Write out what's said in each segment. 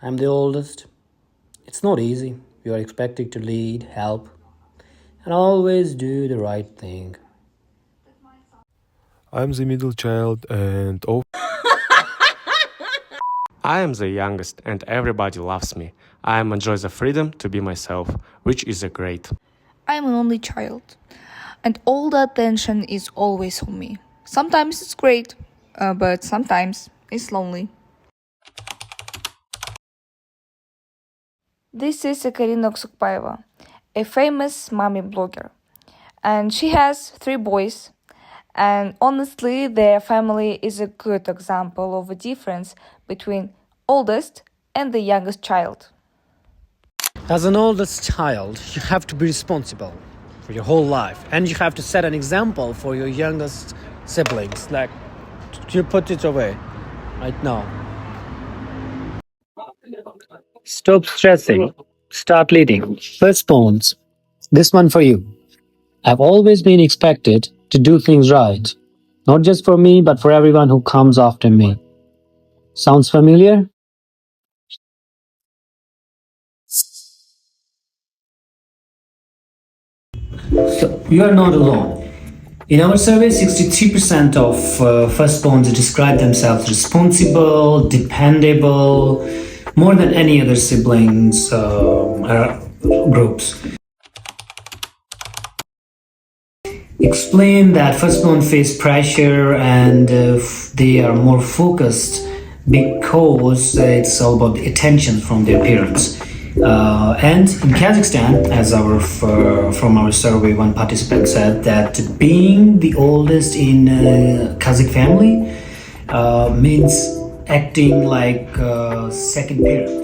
I'm the oldest. It's not easy. You are expected to lead, help, and always do the right thing. I'm the middle child and I am the youngest and everybody loves me. I enjoy the freedom to be myself, which is a great. I'm an only child, and all the attention is always on me. Sometimes it's great, but sometimes it's lonely. This is Karina Oksukpaeva, a famous mommy blogger, and she has 3 boys. And honestly, their family is a good example of a difference between oldest and the youngest child. As an oldest child, you have to be responsible for your whole life, and you have to set an example for your youngest siblings. Like, you put it away right now. Stop stressing. Start leading. Firstborns. This one for you. I've always been expected to do things right. Not just for me, but for everyone who comes after me. Sounds familiar? So, you are not alone. In our survey, 63% of firstborns describe themselves responsible, dependable, more than any other siblings groups. Explain that firstborn face pressure and they are more focused because it's all about the attention from their parents. And in Kazakhstan, as from our survey, one participant said that being the oldest in a Kazakh family means acting like a second parent.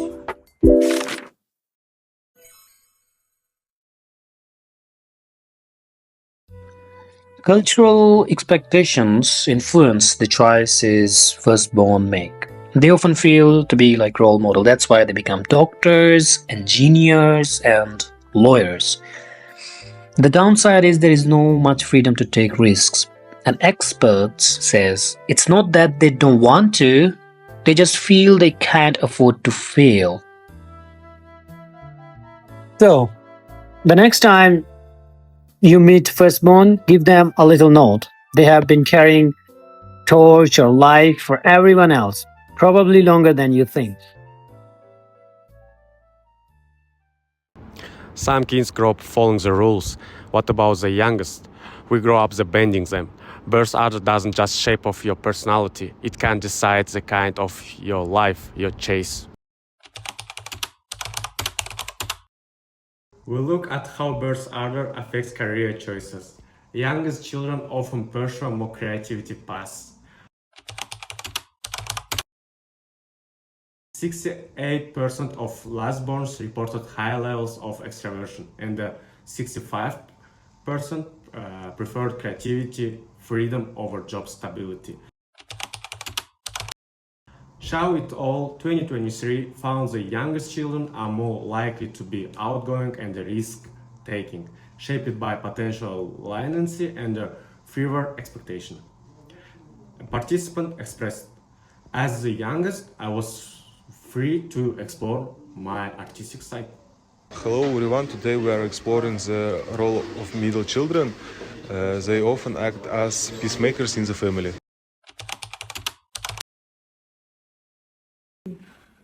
Cultural expectations influence the choices firstborn make. They often feel to be like role model. That's why they become doctors, engineers, and lawyers. The downside is there is no much freedom to take risks. And experts says it's not that they don't want to, they just feel they can't afford to fail. So, the next time you meet firstborn, give them a little note. They have been carrying torch or light for everyone else, probably longer than you think. Some kids grow up following the rules. What about the youngest? We grow up bending them. Birth order doesn't just shape of your personality, it can decide the kind of your life you chase. We look at how birth order affects career choices. Youngest children often pursue more creativity paths. 68% of lastborns reported high levels of extraversion, and 65% preferred creativity, freedom over job stability. Show it all 2023 found the youngest children are more likely to be outgoing and risk-taking, shaped by potential leniency and fewer expectation. A participant expressed, as the youngest, I was free to explore my artistic side. hello everyone. Today we are exploring the role of middle children. They often act as peacemakers in the family.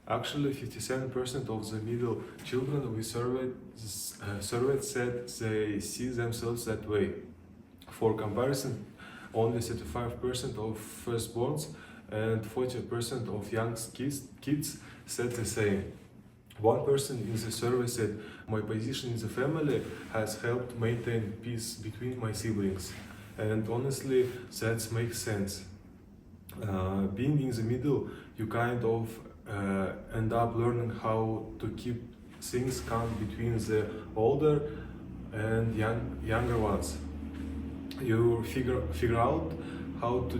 Actually, 57% of the middle children we surveyed said they see themselves that way. For comparison, only 35% of firstborns and 40% of young kids said the same. One person in the survey said, my position in the family has helped maintain peace between my siblings. And honestly, that makes sense. Being in the middle, you kind of end up learning how to keep things calm between the older and younger ones. You figure out how to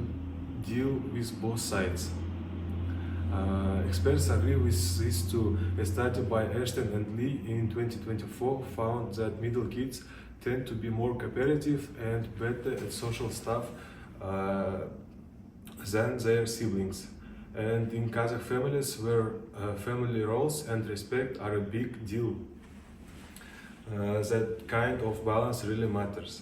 deal with both sides. Experts agree with this too. A study by Ashton and Lee in 2024 found that middle kids tend to be more cooperative and better at social stuff than their siblings. And in Kazakh families, where family roles and respect are a big deal, that kind of balance really matters.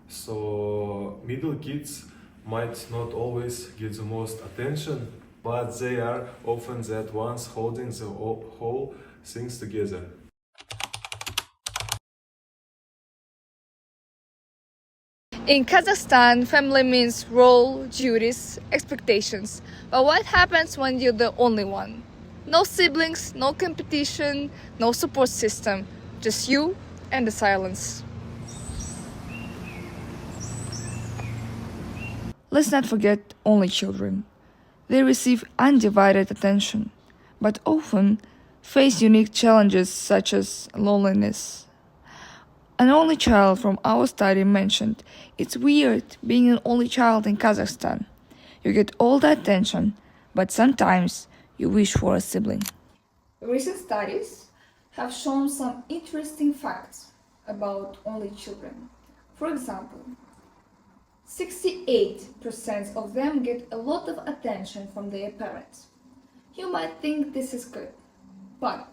So middle kids might not always get the most attention, but they are often that ones holding the whole things together. In Kazakhstan, family means role, duties, expectations. But what happens when you're the only one? No siblings, no competition, no support system, just you and the silence. Let's not forget only children. They receive undivided attention, but often face unique challenges such as loneliness. An only child from our study mentioned, it's weird being an only child in Kazakhstan. You get all the attention, but sometimes you wish for a sibling. Recent studies have shown some interesting facts about only children. For example, 68% of them get a lot of attention from their parents. You might think this is good, but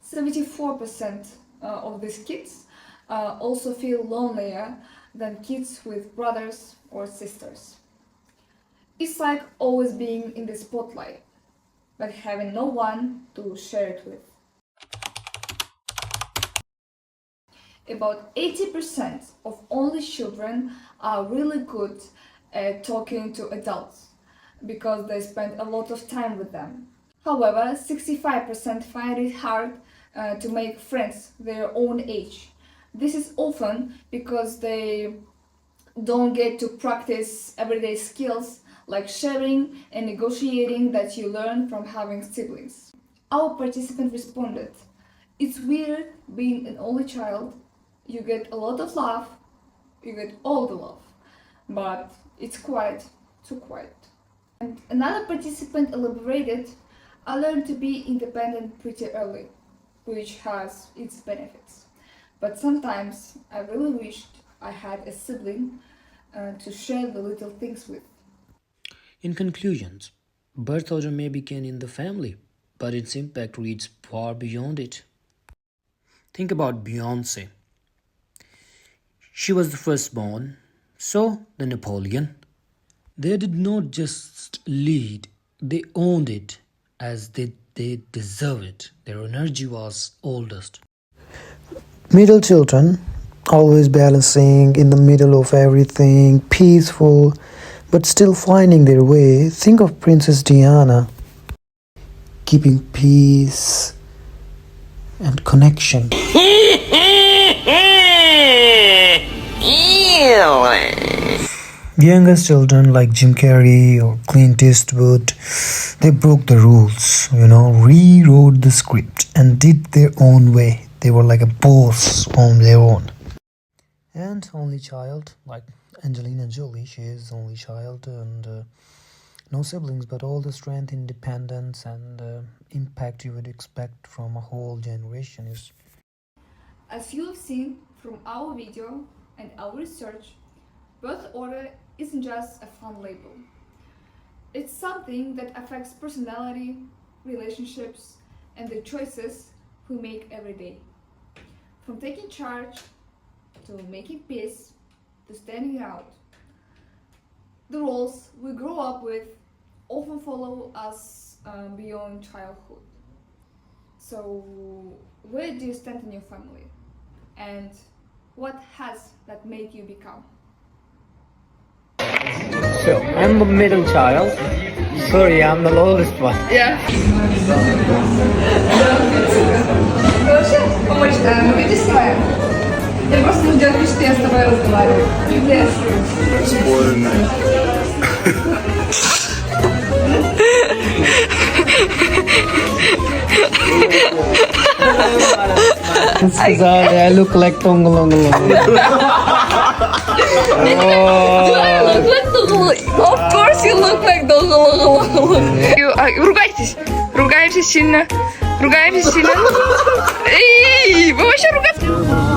74% of these kids also feel lonelier than kids with brothers or sisters. It's like always being in the spotlight, but having no one to share it with. About 80% of only children are really good at talking to adults because they spend a lot of time with them. However, 65% find it hard to make friends their own age. This is often because they don't get to practice everyday skills like sharing and negotiating that you learn from having siblings. Our participant responded, "It's weird being an only child. You get a lot of love, you get all the love, but it's too quiet." And another participant elaborated, "I learned to be independent pretty early, which has its benefits. But sometimes I really wished I had a sibling to share the little things with." In conclusions, birth order may begin in the family, but its impact reaches far beyond it. Think about Beyonce. She was the firstborn, so the Napoleon. They did not just lead, they owned it as they deserve it. Their energy was oldest. Middle children, always balancing in the middle of everything, peaceful, but still finding their way. Think of Princess Diana, keeping peace and connection. Youngest children like Jim Carrey or Clint Eastwood, they broke the rules, rewrote the script and did their own way. They were like a boss on their own. And only child, like Angelina Jolie, she is only child and no siblings, but all the strength, independence and impact you would expect from a whole generation is. As you have seen from our video and our research, birth order isn't just a fun label. It's something that affects personality, relationships, and the choices we make every day. From taking charge, to making peace, to standing out. The roles we grow up with often follow us beyond childhood. So, where do you stand in your family? And what has that made you become? So, I'm the middle child. Sorry, I'm the oldest one. Yeah. Вообще, помочь, мы видишь снимаем? Я просто не делаю, что я с тобой разговариваю. I look like Tongolongolong. Do I look like Dongolong? Of course you look like Dongolong. Ругайтесь. Ругаемся сильно. Эй, вы вообще ругаетесь?